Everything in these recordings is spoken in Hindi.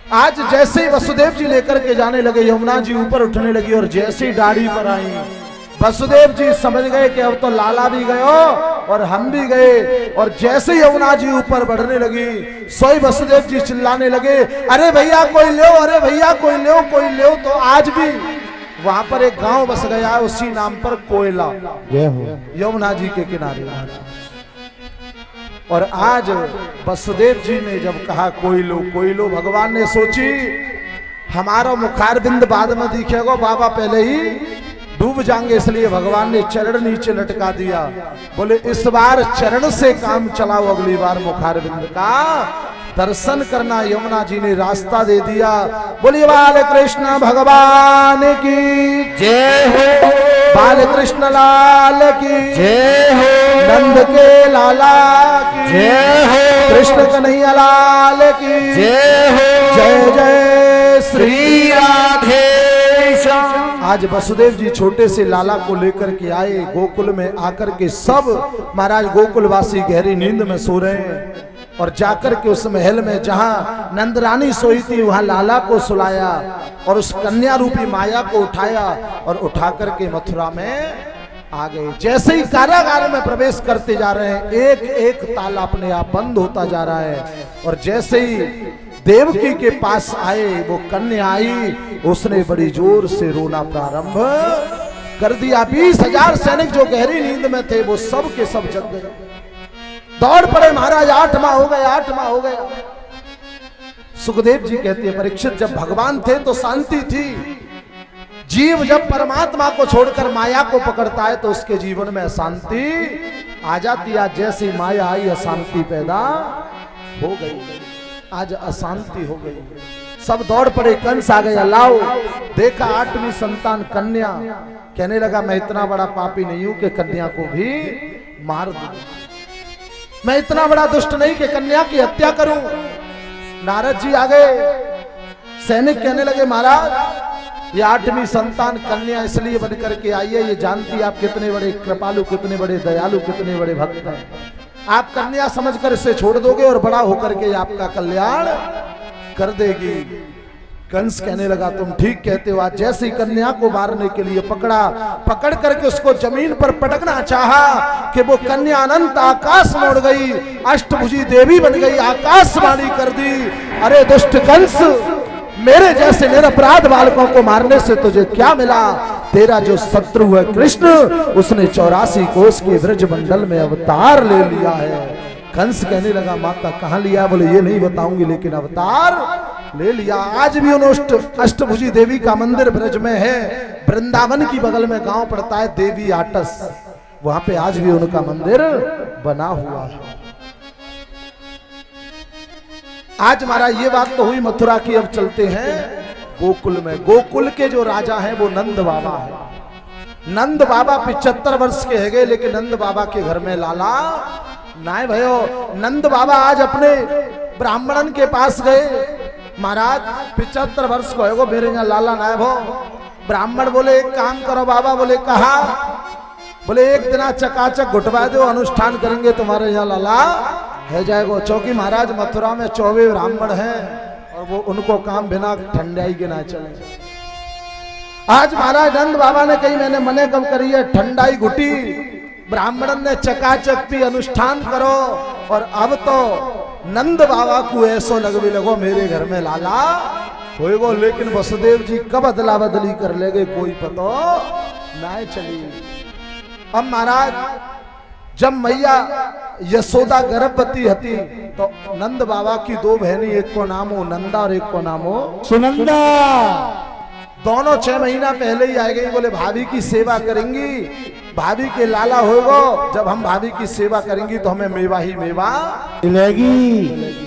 आज जैसे ही वसुदेव जी लेकर के जाने लगे, यमुना जी ऊपर उठने लगी और जैसे ही दाढ़ी पर आई, वसुदेव जी समझ गए कि अब तो लाला भी गए और हम भी गए। और जैसे ही यमुना जी ऊपर बढ़ने लगी, सोई वसुदेव जी चिल्लाने लगे, अरे भैया कोई ले, अरे भैया कोई ले, कोई ले। तो आज भी वहां पर एक गांव बस गया, उसी नाम पर कोयला, यमुना जी के किनारे। और आज वसुदेव जी ने जब कहा कोयलो कोयलो, भगवान ने सोची हमारा मुखारबिंद बाद में दिखेगा, बाबा पहले ही डूब जाएंगे, इसलिए भगवान ने चरण नीचे लटका दिया। बोले इस बार चरण से काम चलाओ, अगली बार मुखारबिंद का दर्शन करना। यमुना जी ने रास्ता दे दिया। बोलिए बाल कृष्ण भगवान की जय हो, बाल कृष्ण लाल की जय हो, नंद के लाला की जय हो, कृष्ण कन्हैया लाल की जय हो, जय जय श्री राधे श्याम। आज वसुदेव जी छोटे से लाला को लेकर के आए गोकुल में। आकर के सब महाराज गोकुलवासी गहरी नींद में सो रहे हैं, और जाकर के उस महल में जहां नंदरानी सोई थी वहां लाला को सुलाया और उस कन्या रूपी माया को उठाया और उठा करके मथुरा में आ गए। जैसे ही कारागार में प्रवेश करते जा रहे हैं, एक एक ताला अपने आप बंद होता जा रहा है। और जैसे ही देवकी के पास आए, वो कन्या आई, उसने बड़ी जोर से रोना प्रारंभ कर दिया। 20,000 सैनिक जो गहरी नींद में थे वो सब के सब जग गए, दौड़ पड़े महाराज, 8 माह हो गए, 8 माह हो गए। सुखदेव जी कहते हैं परीक्षित, जब भगवान थे तो शांति थी, जीव जब परमात्मा को छोड़कर माया को पकड़ता है तो उसके जीवन में अशांति आ जाती। आज जैसी माया आई अशांति पैदा हो गई, आज अशांति हो गई। सब दौड़ पड़े, कंस आ गया, लाओ। देखा 8वीं संतान कन्या, कहने लगा मैं इतना बड़ा पापी नहीं हूं कि कन्या को भी मार दूं, मैं इतना बड़ा दुष्ट नहीं कि कन्या की हत्या करूं। नारद जी आ गए, सैनिक कहने लगे महाराज ये 8वीं संतान कन्या इसलिए बन करके आई है, ये जानती आप कितने बड़े कृपालु, कितने बड़े दयालु, कितने बड़े भक्त हैं। आप कन्या समझकर इसे छोड़ दोगे और बड़ा होकर के आपका कल्याण कर देगी। कंस कहने लगा तुम ठीक कहते हो। आज जैसे ही कन्या को मारने के लिए पकड़ा, पकड़ करके उसको जमीन पर पटकना चाहा कि वो कन्या अनंत आकाश मोड़ गई, अष्टभुजी देवी बन गई, आकाशवाणी कर दी, अरे दुष्ट कंस, मेरे जैसे निरपराध बालकों को मारने से तुझे क्या मिला? तेरा जो शत्रु है कृष्ण, उसने 84 कोस के ब्रज मंडल में अवतार ले लिया है। कंस कहने लगा माता कहां लिया? बोले ये नहीं बताऊंगी, लेकिन अवतार ले लिया। आज भी उन अष्टभुजी देवी का मंदिर ब्रज में है, वृंदावन की बगल में गांव पड़ता है देवी आटस, वहां पे आज भी उनका मंदिर बना हुआ है। आज महाराज ये बात तो हुई मथुरा की, अब चलते हैं गोकुल में। गोकुल के जो राजा हैं वो नंद बाबा है। नंद बाबा 75 वर्ष के है गए, लेकिन नंद बाबा के घर में लाला नाय भयो। नंद बाबा आज अपने ब्राह्मणन के पास गए, महाराज 75 वर्ष को है मेरे यहाँ लाला नाय भो। ब्राह्मण बोले एक काम करो बाबा, बोले कहा? बोले एक दिन चकाचक घुटवा दो, अनुष्ठान करेंगे तुम्हारे यहाँ लाला है जाएगा। चौकी महाराज मथुरा में 24 ब्राह्मण हैं और वो उनको काम बिना ठंडाई के ना चले। आज महाराज नंद बाबा ने कही मैंने मने कम करी है, ठंडाई घुटी, ब्राह्मणन ने चकाचक भी अनुष्ठान करो। और अब तो नंद बाबा को ऐसो लगवे लगो मेरे घर में लाला होएगो, लेकिन वसुदेव जी कब अदला बदली कर ले गए कोई पता ना चली। अब महाराज जब मैया यशोदा गर्भवती हती तो नंद बाबा की 2 बहनी, एक को नाम हो नंदा और एक को नाम हो सुनंदा। दोनों 6 महीना पहले ही आ गई। बोले भाभी की सेवा करेंगी, भाभी के लाला होगा, जब हम भाभी की सेवा करेंगी तो हमें मेवा ही मेवा मिलेगी।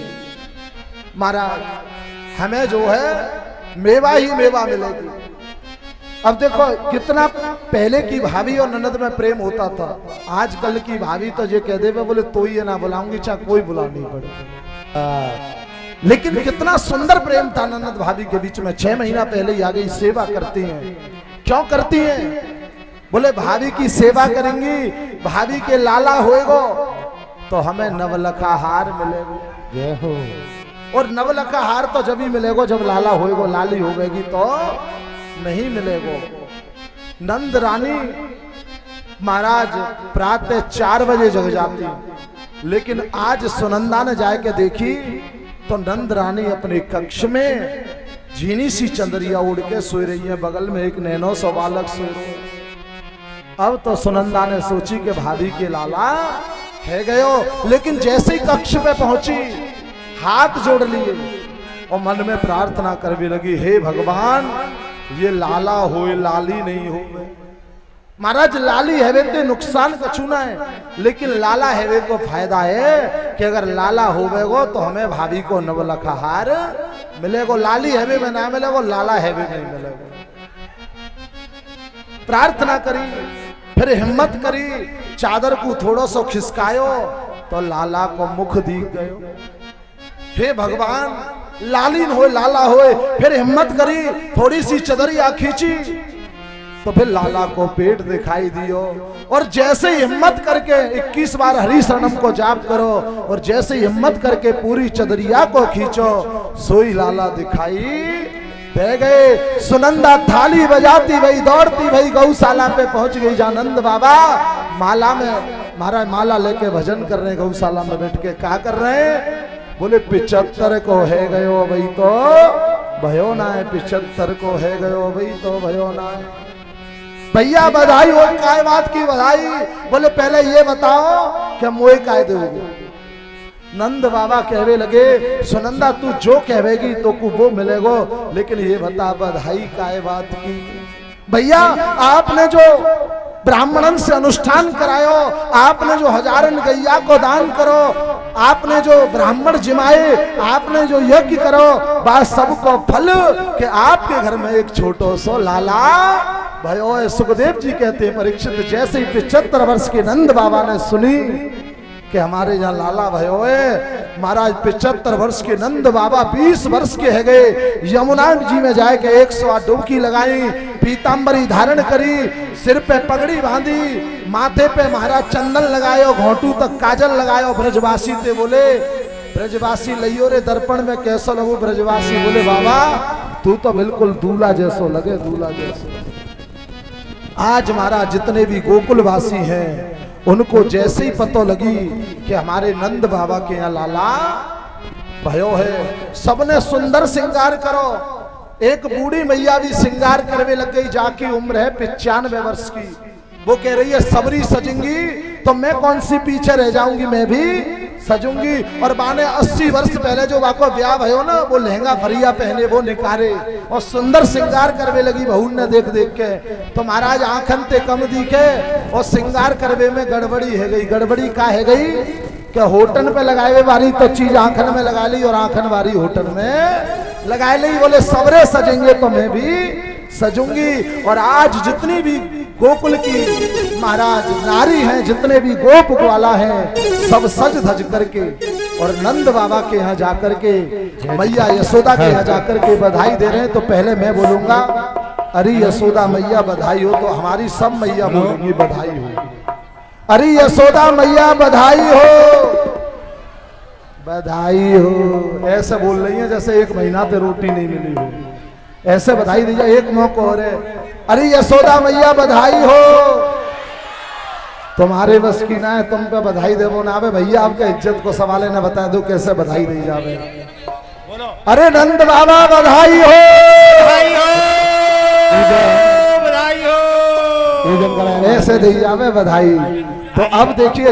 महाराज हमें जो है मेवा ही मेवा मिलेगी। अब देखो कितना पहले की भाभी और ननद में प्रेम होता था, आजकल की भाभी तो ये कह दे बोले तो ही ना बुलाऊंगी, चाहे कोई बुलानी पड़े। लेकिन कितना सुंदर प्रेम था ननद भाभी के बीच में। 6 महीना पहले ही आ गई, सेवा करती हैं। क्यों करती हैं? बोले भाभी की सेवा करेंगी, भाभी के लाला होएगो तो हमें नवलखा हार मिलेगा। जय हो। और नवलखा हार तो जब ही मिलेगो जब लाला होएगो, लाली होगी तो नहीं मिलेगो। नंद रानी महाराज प्रातः 4 बजे जग जाती, लेकिन आज सुनंदा ने जाके देखी तो नंद रानी अपने कक्ष में झीनी सी चंदरिया उड़ के सोई रही है, बगल में एक नैनो सो बालक सोई रहे। अब तो सुनंदा ने सोची कि भाभी के लाला है गयो, लेकिन जैसे ही कक्ष पे पहुंची हाथ जोड़ लिए और मन में प्रार्थना करने लगी, हे भगवान ये लाला होए लाली नहीं हो। महाराज लाली हैवे ते नुकसान कछु ना है, लेकिन लाला हैवे को फायदा है कि अगर लाला होवेगो तो हमें भाभी को नवलखा हार मिलेगो। लाली हैवे में ना मिलेगो, लाला हैवे में नहीं मिलेगो। प्रार्थना करी, फिर हिम्मत करी, चादर को थोड़ा सो खिसकायो तो लाला को मुख दिख गयो। हे भगवान लालीन होए लाला होए। फिर हिम्मत करी, थोड़ी सी चदरिया खींची तो फिर लाला को पेट दिखाई दियो। और जैसे हिम्मत करके 21 बार हरि शरणम को जाप करो और जैसे हिम्मत करके पूरी चदरिया को खींचो, सोई लाला दिखाई दे गए। सुनंदा थाली बजाती वही दौड़ती वही गौशाला पे पहुंच गई। जानंद बाबा माला में महाराज माला लेके भजन कर रहे हैं, गौशाला में बैठ के क्या कर रहे हैं? बोले 75 को है गयो वही तो भयो ना है, 75 को है गयो वही तो भयो ना है। भैया बधाई हो, काय बात की बधाई? बोले पहले ये बताओ कि मोए काय दोगे? नंद बाबा कहवे लगे, सुनंदा तू जो कहेगी तो को वो मिलेगो, लेकिन ये बता बधाई काय बात की? भैया आपने जो ब्राह्मणन से अनुष्ठान करायो, आपने जो हजारन गैया को दान करो, आपने जो ब्राह्मण जिमाए, आपने जो यज्ञ करो, बस सबको फल कि आपके घर में एक छोटो सो लाला भयो। सुखदेव जी कहते हैं परीक्षित जैसे ही 75 वर्ष के नंद बाबा ने सुनी कि हमारे यहाँ लाला भयो है, महाराज 75 वर्ष के नंद बाबा 20 वर्ष के है गए। यमुना जी में जाके 108 डुबकी लगाई, पीतांबरी धारण करी, सिर पे पगड़ी बांधी, माथे पे महाराज चंदन लगायो, घोटू तक काजल लगायो। ब्रजवासी थे बोले, ब्रजवासी लियो रे दर्पण में कैसो लगू? ब्रजवासी बोले बाबा तू तो बिल्कुल दूल्हा जैसो लगे, दूल्हा जैसो। आज महाराज जितने भी गोकुलवासी हैं उनको जैसे ही पतो लगी कि हमारे नंद बाबा के यहाँ लाला भयो है, सबने सुंदर श्रृंगार करो। एक बूढ़ी मैया भी श्रृंगार करने लग गई, जाकी उम्र है 95 वर्ष की। वो कह रही है सबरी सजूंगी तो मैं कौन सी पीछे रह जाऊंगी, मैं भी सजूंगी। और बाने 80 वर्ष पहले जो वाको ब्याह भयो ना, वो लहंगा फरिया पहने वो निकारे और सुंदर श्रृंगार करने लगी बहू ने देख देख के। तो महाराज आंखन ते कम दिखे और श्रृंगार करवे में गड़बड़ी है गई। गड़बड़ी का है गई क्या? होटन पे लगाए वाली तो चीज आंखन में लगा ली और आंखन वाली होटन में लगा ली। बोले सबरे सजेंगे तो मैं भी सजूंगी। और आज जितनी भी गोकुल की महाराज नारी हैं, जितने भी गोप ग्वाला हैं, सब सज धज करके और नंद बाबा के यहाँ जाकर के, मैया यशोदा के यहाँ जाकर के बधाई दे रहे हैं। तो पहले मैं बोलूंगा अरे यशोदा मैया बधाई हो, तो हमारी सब मैया बोलेंगी बधाई हो। अरे यशोदा मैया बधाई हो, बधाई हो। ऐसे बोल रही है जैसे 1 महीना पे रोटी नहीं मिली हो, ऐसे बधाई दीजिए। एक मौका हो रहे, अरे यशोदा मैया बधाई हो। तुम्हारे बस की ना है, तुम पे बधाई देवो ना आवे। भैया आपके इज्जत को सवाले ना बता दो कैसे बधाई दी जावे। अरे नंद बाबा बधाई हो, बधाई हो, बधाई हो, ऐसे दी जावे बधाई। तो अब देखिए